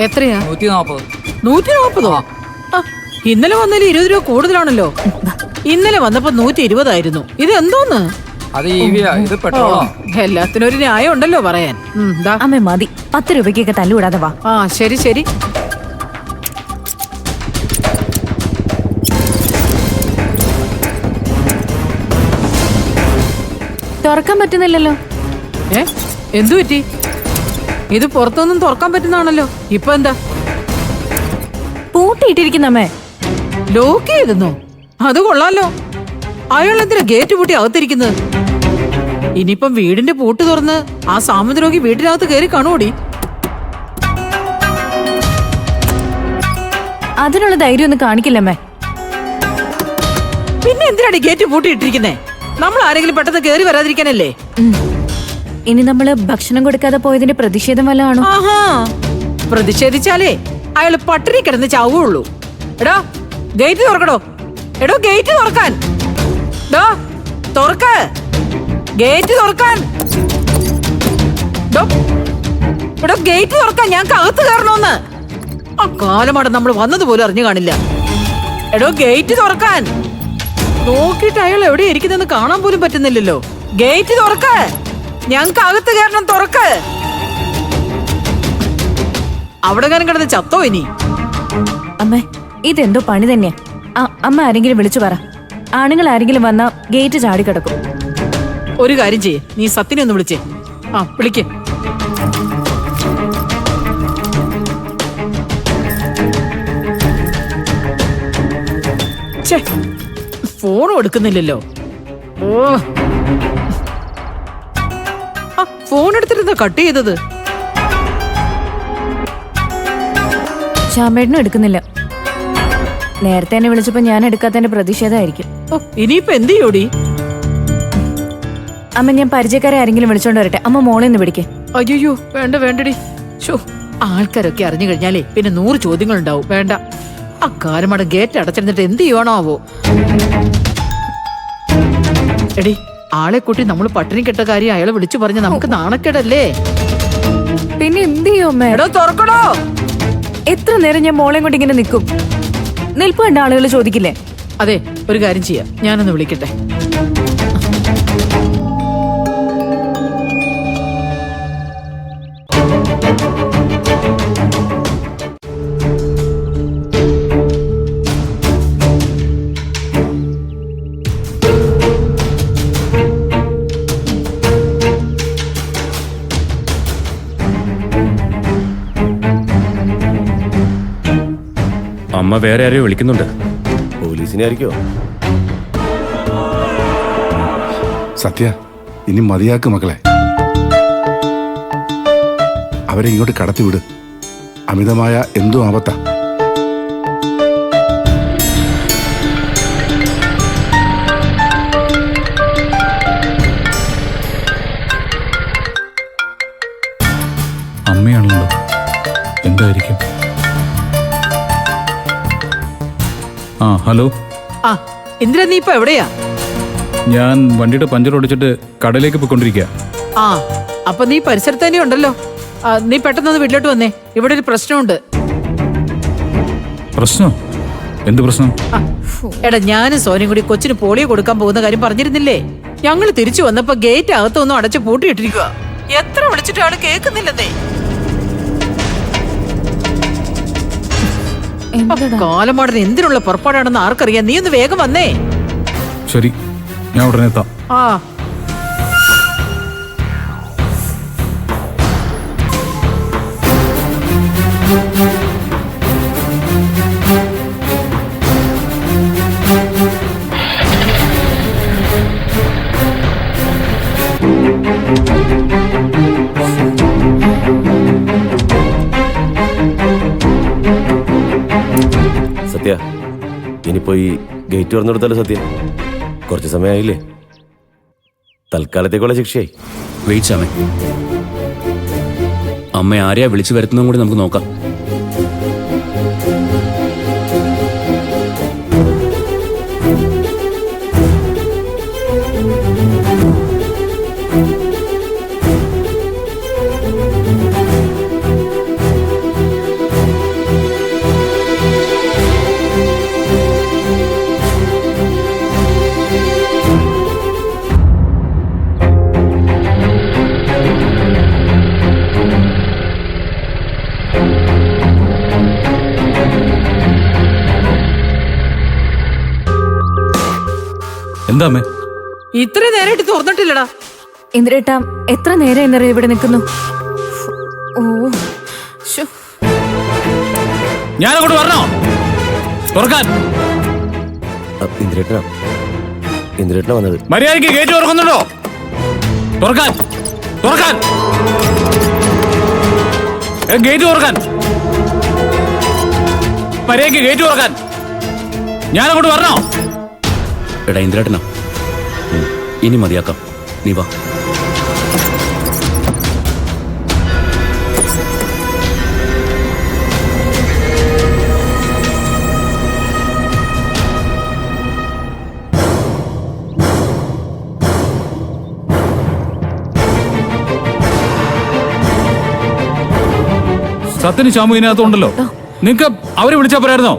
എത്രയാ? 140. 140? ഇന്നലെ വന്നതിൽ 20 രൂപ കൂടുതലാണല്ലോ. ഇന്നലെ വന്നപ്പോ 120 ഇത് എന്തോന്ന്? അത് ഇത് പെട്രോളോ? എല്ലാത്തിനും ഒരു ന്യായം ഉണ്ടല്ലോ പറയാൻ. അമ്മ മതി, 10 രൂപയ്ക്കൊക്കെ തല്ലുകൂടാതെ വാ. ശരി ശരി. തുറക്കാൻ പറ്റുന്നില്ലല്ലോ. എന്തു പറ്റി? ഇത് പുറത്തൊന്നും തുറക്കാൻ പറ്റുന്നതാണല്ലോ. ഇപ്പൊ എന്താ? പൂട്ടിയിട്ടിരിക്കുന്നമ്മേ. ലോക്ക് ചെയ്തെന്നോ? അത് കൊള്ളാലോ. അയാൾ എന്തിനാ ഗേറ്റ് പൂട്ടി അകത്തിരിക്കുന്നത്? ഇനിയിപ്പം വീടിന്റെ പൂട്ട് തുറന്ന് ആ സാമദ്രോഗി വീട്ടിനകത്ത് കയറി കാണുകൂടി. അതിനുള്ള ധൈര്യം ഒന്നും കാണിക്കില്ലമ്മേ. പിന്നെ എന്തിനാണ് ഗേറ്റ് പൂട്ടിയിട്ടിരിക്കുന്നേ? നമ്മൾ ആരെങ്കിലും പെട്ടെന്ന് കയറി വരാതിരിക്കാനല്ലേ? ഇനി നമ്മള് ഭക്ഷണം കൊടുക്കാതെ പോയതിന്റെ പ്രതിഷേധം വല്ലതാണോ? പ്രതിഷേധിച്ചാലേ അയാള് പട്ടിണി കിടന്ന് ചാവുള്ളൂ. എടോ ഗേറ്റ് തുറക്കടോ. എടോ ഗേറ്റ് തുറക്കാൻ. തുറക്ക ഗേറ്റ് തുറക്കാൻ. എടോ ഗേറ്റ് തുറക്കാൻ. ഞാൻ അകത്ത് കയറണോന്ന്. ആ കാലമാണ് നമ്മൾ വന്നതുപോലും അറിഞ്ഞു കാണില്ല. എടോ ഗേറ്റ് തുറക്കാൻ. നോക്കിയിട്ട് അയാൾ എവിടെ ഇരിക്കുന്നെന്ന് കാണാൻ പോലും പറ്റുന്നില്ലല്ലോ. ഗേറ്റ് തുറക്ക. ഞങ്ങക്ക് അകത്ത് കയറണം. തുറക്ക്. അവിടെ കാര്യം കിടന്ന് ചത്തോ ഇനി? അമ്മേ, ഇതെന്തോ പണി തന്നെയാ. അമ്മ ആരെങ്കിലും വിളിച്ചു പറ. ആണുങ്ങൾ ആരെങ്കിലും വന്നാ ഗേറ്റ് ചാടിക്കിടക്കും. ഒരു കാര്യം ചെയ്യേ, നീ സത്തിനെ ഒന്ന് വിളിച്ചേ. വിളിക്ക്. ഫോണും എടുക്കുന്നില്ലല്ലോ. ഫോൺ എടുത്തിരുന്ന കട്ട് ചെയ്തത്. ശ്യാമേട്ടനും എടുക്കുന്നില്ല. നേരത്തെ എന്നെ വിളിച്ചപ്പോ ഞാൻ എടുക്കാത്തതിന്റെ പ്രതിഷേധമായിരിക്കും. ഇനിയിപ്പോ എന്ത് ചെയ്യോടി? അമ്മ, ഞാൻ പരിചയക്കാരെ ആരെങ്കിലും വിളിച്ചോണ്ട് വരട്ടെ. അമ്മ മോളെ ഒന്ന് പിടിക്കേ. അയ്യോ വേണ്ടടി. ആൾക്കാരൊക്കെ അറിഞ്ഞു കഴിഞ്ഞാലേ പിന്നെ 100 ചോദ്യങ്ങൾ ഉണ്ടാവും. വേണ്ട. അക്കാലമാണ് ഗേറ്റ് അടച്ചിരുന്നിട്ട് എന്ത് ചെയ്യണാവോ? എടി, ആളെ കൂട്ടി നമ്മൾ പട്ടിണി കെട്ട കാര്യം അയാളെ വിളിച്ചു പറഞ്ഞ നമുക്ക് നാണക്കേടല്ലേ? പിന്നെ എന്ത് ചെയ്യോ അമ്മ? എടോ തുറക്കടോ. എത്ര നേരം ഞാൻ മോളെ കൊണ്ട് ഇങ്ങനെ നിൽക്കും? നിൽപ്പ് കണ്ട ആളുകൾ ചോദിക്കില്ലേ? അതെ, ഒരു കാര്യം ചെയ്യാം. ഞാനൊന്ന് വിളിക്കട്ടെ. അമ്മ വേറെ ആരെയോ വിളിക്കുന്നുണ്ട്. പോലീസിനെ ആയിരിക്കോ? സത്യ, ഇനി മതിയാക്ക് മക്കളെ. അവരെ ഇങ്ങോട്ട് കടത്തിവിട്. അമിതമായ എന്തോ ആപത്താ. അമ്മയാണല്ലോ. എന്തായിരിക്കും? ഹലോ. എന്തിനാ നീ ഇപ്പൊ എവിടെയാ? ഞാൻ വണ്ടിയുടെ പഞ്ചർ ഓടിച്ചിട്ട് കടയിലേക്ക് പോയിക്കൊണ്ടിരിക്കുക. അപ്പൊ നീ പരിസരത്ത് തന്നെ ഉണ്ടല്ലോ. നീ പെട്ടെന്ന് വീട്ടിലോട്ട് വന്നേ. ഇവിടെ ഒരു പ്രശ്നമുണ്ട്. പ്രശ്നം? എന്ത് പ്രശ്നം? എടാ, ഞാനും സോനയും കൂടി കൊച്ചിന് പോളിയോ കൊടുക്കാൻ പോകുന്ന കാര്യം പറഞ്ഞിരുന്നില്ലേ? ഞങ്ങൾ തിരിച്ചു വന്നപ്പോ ഗേറ്റ് അകത്തൊന്നും അടച്ച് പൂട്ടിയിട്ടിരിക്കുക. എത്ര വിളിച്ചിട്ട് ആള് കേൾക്കുന്നില്ലെന്നേ. കാലമാടന് എന്തിനുള്ള പുറപ്പാടാണെന്ന് ആർക്കറിയാം? നീ ഒന്ന് വേഗം വന്നേ. ശരി, ഞാൻ ഉടനെ എത്താം. സത്യ, ഇനിയിപ്പോ ഈ ഗേറ്റ് തുറന്നു കൊടുത്താലോ? സത്യ, കുറച്ച് സമയമായില്ലേ? തൽക്കാലത്തേക്കുള്ള ശിക്ഷയായി. വെയിറ്റ് സമയം. അമ്മ ആരെയാ വിളിച്ചു വരുത്തുന്നതും കൂടി നമുക്ക് നോക്കാം. എന്താ അമ്മേ? ഇത്ര നേരമായിട്ട് തുറന്നിട്ടില്ലടാ. ഇന്ദിരേട്ടാ എത്ര നേരം എന്നറിയോ ഇവിടെ നിൽക്കുന്നു? ഓ ശ്ശോ. ഞാൻ അങ്ങോട്ട് വരണോ തുറക്കാൻ? ഇന്ദിരേട്ടനാ വന്നത്. മര്യാദയ്ക്ക് ഗേറ്റ് തുറക്കുന്നുണ്ടോ? തുറക്കാൻ തുറക്കാൻ ഗേറ്റ് തുറക്കാൻ. മര്യാദയ്ക്ക് ഗേറ്റ് തുറക്കാൻ. ഞാൻ അങ്ങോട്ട് വരണോ? എടാ ഇന്ദ്രേട്ടനാ, ഇനി മതിയാക്കാം, നീ വാ. സത്യന് ശ്യാമു ഇതിനകത്തുണ്ടല്ലോ. നിങ്ങക്ക് അവരെ വിളിച്ചാ പോരായിരുന്നോ?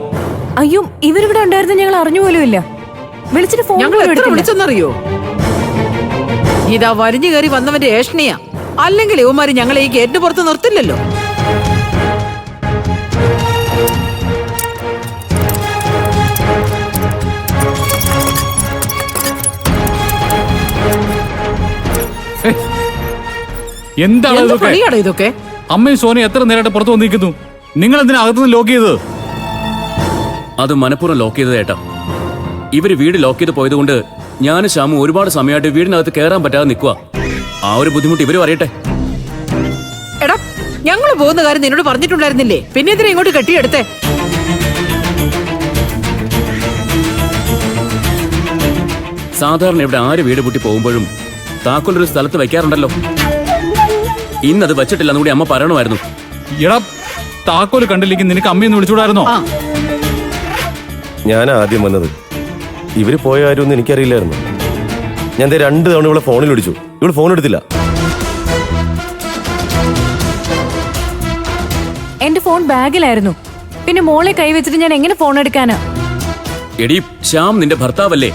അയ്യോ ഇവരിവിടെ ഉണ്ടായിരുന്നു ഞങ്ങൾ അറിഞ്ഞു പോലും ഇല്ല. വിളിച്ചിട്ട് ഫോൺ ഞങ്ങൾ പോലും എത്ര എടുത്തില്ല. വിളിച്ചെന്നറിയോ? ഇതാ വലിഞ്ഞു കയറി വന്നവന്റെ ഏഷണിയാ. അല്ലെങ്കിൽ ഇവന്മാര് ഞങ്ങളെ ഈ ഗേറ്റിന് പുറത്ത് നിർത്തില്ലല്ലോ. എന്താണ് എന്ത് ഇതൊക്കെ? പണിയാടാ ഇതൊക്കെ? അമ്മയും സോനയും എത്ര നേരമായിട്ട് പുറത്തു വന്നിരിക്കുന്നു. നിങ്ങൾ എന്തിനാ അകത്തുനിന്ന് ലോക്ക് ചെയ്തത്? അത് മനഃപൂർവ്വം ലോക്ക് ചെയ്തത് ഏട്ടാ. ഇവര് വീട് ലോക്ക് ചെയ്ത് പോയതുകൊണ്ട് ഞാനും ശ്യാമും ഒരുപാട് സമയമായിട്ട് വീടിനകത്ത് കയറാൻ പറ്റാതെ നിൽക്കുക. ആ ഒരു ബുദ്ധിമുട്ട് ഇവരും അറിയട്ടെ. എടാ ഞങ്ങൾ പോകുന്ന കാര്യം നിന്നോട് പറഞ്ഞിട്ടുണ്ടായിരുന്നില്ലേ? പിന്നെ ഇതിനെ ഇങ്ങോട്ട് കെട്ടിയെടുത്തേ. സാധാരണ ഇവിടെ ആര് വീട് പൂട്ടി പോകുമ്പോഴും താക്കോലൊരു സ്ഥലത്ത് വെക്കാറുണ്ടല്ലോ. ഇന്നത് വെച്ചിട്ടില്ലെന്ന് കൂടി അമ്മ പറയണമായിരുന്നു. എടാ താക്കോല് കണ്ടില്ലെങ്കിൽ നിനക്ക് അമ്മയൊന്ന് വിളിച്ചുകൂടായിരുന്നോ? ആ ഞാൻ ആദ്യം വന്നത്. ഇവര് പോയ കാര്യമൊന്നും എനിക്കറിയില്ലായിരുന്നു. ഞാൻ 2 തവണ ഇവളെ ഫോണിൽ വിളിച്ചു. ഇവള് ഫോൺ എടുത്തില്ല. എന്റെ ഫോൺ ബാഗിലായിരുന്നു. പിന്നെ മോളെ കൈവച്ചിട്ട് ഞാൻ എങ്ങനെ ഫോൺ എടുക്കാനാ? എടി ശ്യാം നിന്റെ ഭർത്താവല്ലേ?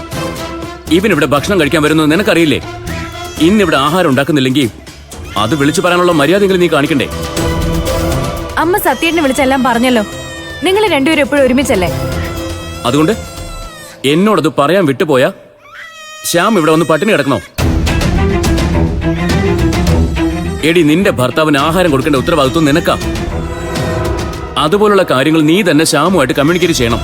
ഇവനിവിടെ ഭക്ഷണം കഴിക്കാൻ വരുന്നത് നിനക്കറിയില്ലേ? ഇന്നിവിടെ ആഹാരം ഉണ്ടാക്കുന്നില്ലെങ്കിൽ അത് വിളിച്ചു പറയാനുള്ള മര്യാദയെങ്കിലും നീ കാണിക്കണ്ടേ? അമ്മ സത്യേട്ടനെ വിളിച്ചെല്ലാം പറഞ്ഞല്ലോ. നിങ്ങൾ രണ്ടുപേരും എപ്പോഴും ഒരുമിച്ചല്ലേ? അതുകൊണ്ട് എന്നോടത് പറയാൻ വിട്ടുപോയാ ശ്യാം ഇവിടെ ഒന്ന് പട്ടിണി കിടക്കണോ? എടി നിന്റെ ഭർത്താവിന് ആഹാരം കൊടുക്കേണ്ട ഉത്തരവാദിത്വം നിനക്കാ. അതുപോലുള്ള കാര്യങ്ങൾ നീ തന്നെ ശ്യാമുമായിട്ട് കമ്മ്യൂണിക്കേറ്റ് ചെയ്യണം.